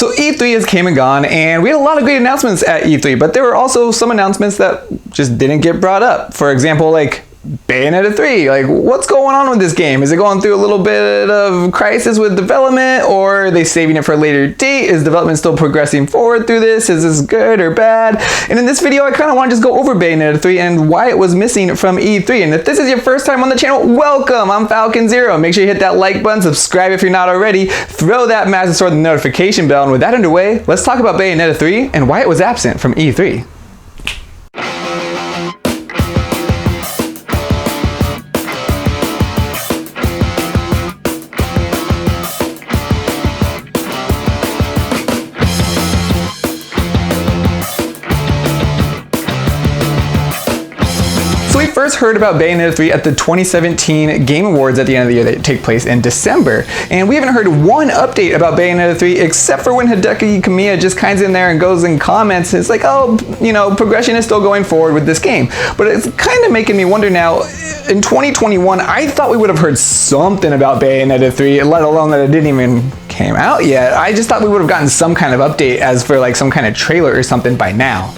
So E3 has came and gone, and we had a lot of great announcements at E3, but there were also some announcements that just didn't get brought up. For example, like Bayonetta 3, like what's going on with this game? Is it going through a little bit of crisis with development, or are they saving it for a later date? Is development still progressing forward through this? Is this good or bad? And in this video, I kind of want to just go over Bayonetta 3 and why it was missing from E3. And if this is your first time on the channel, welcome! I'm Falcon Zero. Make sure you hit that like button, subscribe if you're not already, throw that massive sword in the notification bell, and with that underway, let's talk about Bayonetta 3 and why it was absent from E3. So we first heard about Bayonetta 3 at the 2017 Game Awards at the end of the year that take place in December. And we haven't heard one update about Bayonetta 3 except for when Hideki Kamiya just kinds in there and goes and comments. It's like, oh, you know, progression is still going forward with this game. But it's kind of making me wonder now, in 2021, I thought we would have heard something about Bayonetta 3, let alone that it didn't even came out yet. I just thought we would have gotten some kind of update as for like some kind of trailer or something by now.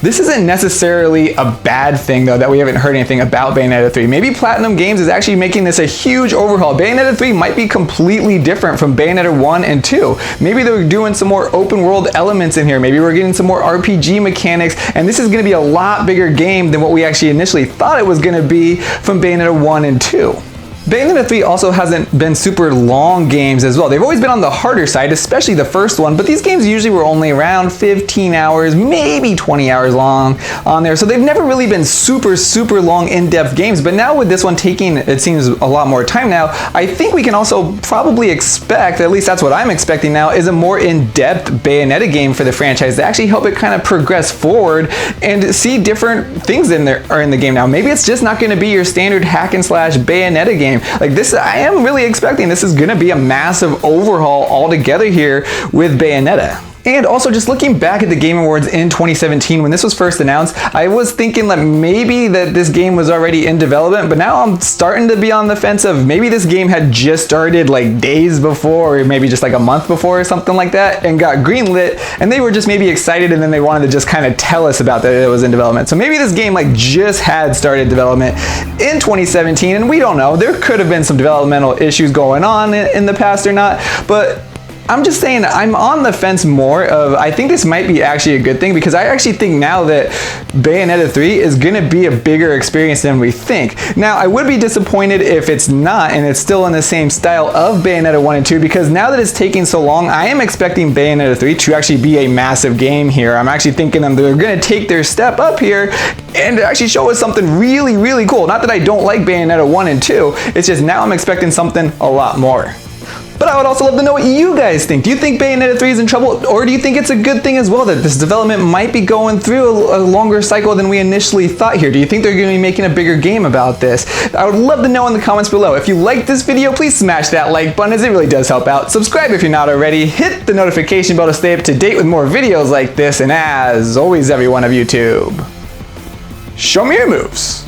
This isn't necessarily a bad thing though that we haven't heard anything about Bayonetta 3. Maybe Platinum Games is actually making this a huge overhaul. Bayonetta 3 might be completely different from Bayonetta 1 and 2. Maybe they're doing some more open world elements in here. Maybe we're getting some more RPG mechanics, and this is going to be a lot bigger game than what we actually initially thought it was going to be from Bayonetta 1 and 2. Bayonetta 3 also hasn't been super long games as well. They've always been on the harder side, especially the first one, but these games usually were only around 15 hours, maybe 20 hours long on there, so they've never really been super long in-depth games. But now with this one taking, it seems, a lot more time now, I think we can also probably expect, at least that's what I'm expecting now, is a more in-depth Bayonetta game for the franchise to actually help it kind of progress forward and see different things in the game now. Maybe it's just not going to be your standard hack and slash Bayonetta game. Like this, I am really expecting this is going to be a massive overhaul altogether here with Bayonetta. And also, just looking back at the Game Awards in 2017 when this was first announced, I was thinking that maybe that this game was already in development, but now I'm starting to be on the fence of maybe this game had just started like days before, or maybe just like a month before or something like that, and got greenlit, and they were just maybe excited and then they wanted to just kind of tell us about that it was in development. So maybe this game like just had started development in 2017, and we don't know. There could have been some developmental issues going on in the past or not, but I'm just saying I'm on the fence more of, I think this might be actually a good thing, because I actually think now that Bayonetta 3 is going to be a bigger experience than we think. Now, I would be disappointed if it's not and it's still in the same style of Bayonetta 1 and 2, because now that it's taking so long, I am expecting Bayonetta 3 to actually be a massive game here. I'm actually thinking that they're going to take their step up here and actually show us something really cool. Not that I don't like Bayonetta 1 and 2, it's just now I'm expecting something a lot more. But I would also love to know what you guys think. Do you think Bayonetta 3 is in trouble, or do you think it's a good thing as well that this development might be going through a longer cycle than we initially thought here? Do you think they're going to be making a bigger game about this? I would love to know in the comments below. If you liked this video, please smash that like button, as it really does help out. Subscribe if you're not already. Hit the notification bell to stay up to date with more videos like this. And as always, everyone of YouTube, show me your moves.